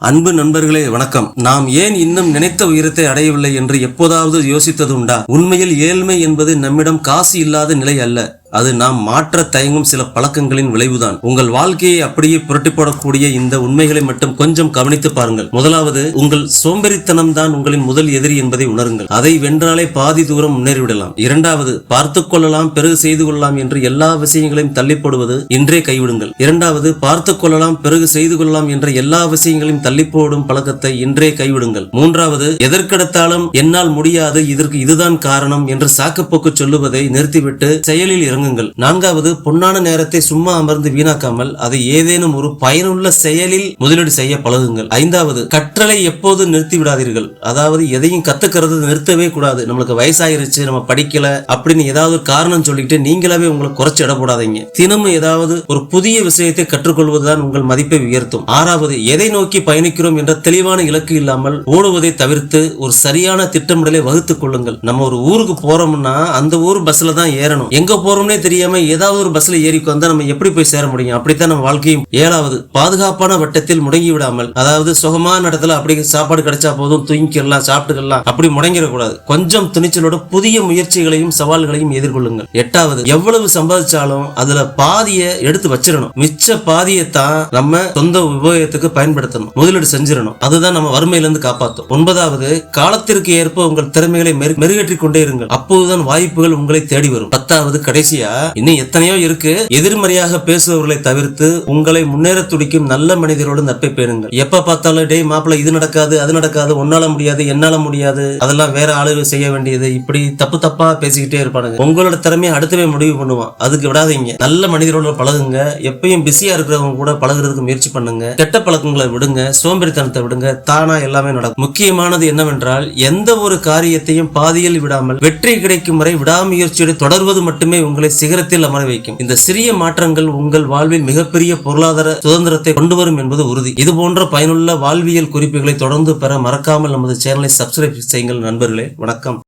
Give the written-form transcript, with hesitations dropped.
அன்பு நண்பர்களே வணக்கம். நாம் ஏன் இன்னும் நினைத்த உயரத்தை அடையவில்லை என்று எப்போதாவது யோசித்தது உண்டா? உண்மையில் ஏழ்மை என்பது நம்மிடம் காசு இல்லாத நிலை அல்ல, அது நாம் மாற்ற தயங்கும் சில பழக்கங்களின் விளைவுதான். உங்கள் வாழ்க்கையை அப்படியே புரட்டி போடக்கூடிய இந்த உண்மைகளை மட்டும் கொஞ்சம் கவனித்து பாருங்கள். முதலாவது, உங்கள் சோம்பேறித்தனம் தான் உங்களின் முதல் எதிரி என்பதை உணருங்கள். அதை வென்றாலே பாதி தூரம் முன்னேறிவிடலாம். இரண்டாவது, பார்த்துக் கொள்ளலாம் பிறகு செய்து கொள்ளலாம் என்று எல்லா விஷயங்களையும் தள்ளி போடுவது இன்றே கைவிடுங்கள். இரண்டாவது, பார்த்துக் கொள்ளலாம் பிறகு செய்து கொள்ளலாம் என்ற எல்லா விஷயங்களையும் தள்ளி போடும் பழக்கத்தை இன்றே கைவிடுங்கள். மூன்றாவது, எதற்கெடுத்தாலும் என்னால் முடியாது, இதற்கு இதுதான் காரணம் என்று சாக்குப்போக்கு சொல்லுவதை நிறுத்திவிட்டு செயலில் இறங்குங்கள். நான்காவது, பொன்னான நேரத்தை சும்மா அமர்ந்து வீணாக்காமல் அதை ஏதேனும் ஒரு பயனுள்ள செயலில் முதலீடு செய்ய பழகுங்கள். ஐந்தாவது, கற்றலை எப்போது நிறுத்தி விடாதீர்கள். அதாவது எதையும் கத்துக்கிறது நிறுத்தவே கூடாது. நம்மளுக்கு வயசாயிருச்சு, நம்ம படிக்கல அப்படின்னு ஏதாவது ஒரு காரணம் சொல்லிட்டு நீங்களாவே உங்களை குறைச்சு இட போடாதீங்க. தினமும் ஏதாவது ஒரு புதிய விஷயத்தை கற்றுக்கொள்வதுதான் உங்கள் மதிப்பை உயர்த்தும். ஆறாவது, எதை நோக்கி பயணிக்கிறோம் என்ற தெளிவான இலக்கு இல்லாமல் ஓடுவதை தவிர்த்து ஒரு சரியான திட்டமிடலை வகுத்துக் கொள்ளுங்கள். நம்ம ஒரு ஊருக்கு போறோம்னா அந்த ஊர் பஸ்ல தான் ஏறணும். எங்க போறோம் தெரியாம ஏதாவது ஒரு பஸ்ல ஏறி வந்தா நம்ம எப்படி போய் சேர முடியும்? அப்படித்தான் நம்ம வாழ்க்கையும். ஏழாவது, பாதுகாப்பான வட்டத்தில் முடங்கி விடாமல், அதாவது சுகமான இடத்துல அப்படி சாப்பாடு கிடைச்சா போதும் தூங்கிக்கலாம் சாப்பிட்டுக்கலாம் அப்படி முடங்கிடக்கூடாது. கொஞ்சம் துணிச்சலோட புதிய முயற்சிகளையும் சவால்களையும் எதிர்கொள்ளுங்கள். எட்டாவது, எவ்வளவு சம்பாதிச்சாலும் அதுல பாதியை எடுத்து வச்சிடணும். மிச்ச பாதியைத்தான் நம்ம சொந்த உபயோகத்துக்கு பயன்படுத்தணும், முதலீடு செஞ்சிடணும். அதுதான் நம்ம வறுமையிலிருந்து காப்பாற்றும். ஒன்பதாவது, காலத்திற்கு ஏற்ப உங்கள் திறமைகளை மெருகேற்றிக் கொண்டே இருங்கள். அப்போதுதான் வாய்ப்புகள் உங்களை தேடி வரும். பத்தாவது, கடைசியா இன்னும் எத்தனையோ இருக்கு, எதிர்மறையாக பேசுபவர்களை தவிர்த்து உங்களை முன்னேற துடிக்கும் நல்ல மனிதரோடு நட்பை பேணுங்கள். எப்ப பார்த்தாலும் டேய் மாப்பிள்ள இது நடக்காது அது நடக்காது, உன்னால முடியாது என்னால முடியாது, அதெல்லாம் வேற ஆளு செய்ய வேண்டியது, இப்படி தப்பா பேசிக்கிட்டே இருப்பானுங்க. உங்களோட திறமையை அடுத்தவே முடிவு பண்ணுவான். அதுக்கு விடாதீங்க. நல்ல மனிதரோட பழகுங்க. எப்பயும் பிஸியா இருக்கிறவங்க கூட பழகுறதுக்கு முயற்சி பண்ணுங்க. கெட்ட பழக்கங்களை விடுங்க, சோம்பேறித்தனத்தை விடுங்க. தானா எல்லாமே நடக்கும். முக்கியமானது என்னவென்றால் எந்த ஒரு காரியத்தையும் பாதியில் விடாமல் வெற்றி கிடைக்கும் வரை விடாமுயற்சியோடு தொடர்வது மட்டுமே உங்களை சிகரத்தில் அமர வைக்கும். இந்த சிறிய மாற்றங்கள் உங்கள் வாழ்வில் மிகப்பெரிய பொருளாதார சுதந்திரத்தை கொண்டு வரும் என்பது உறுதி. இது போன்ற பயனுள்ள வாழ்வியல் குறிப்புகளை தொடர்ந்து பெற மறக்காமல் நமது சேனலை சப்ஸ்கிரைப் செய்யுங்கள் நண்பர்களே. வணக்கம்.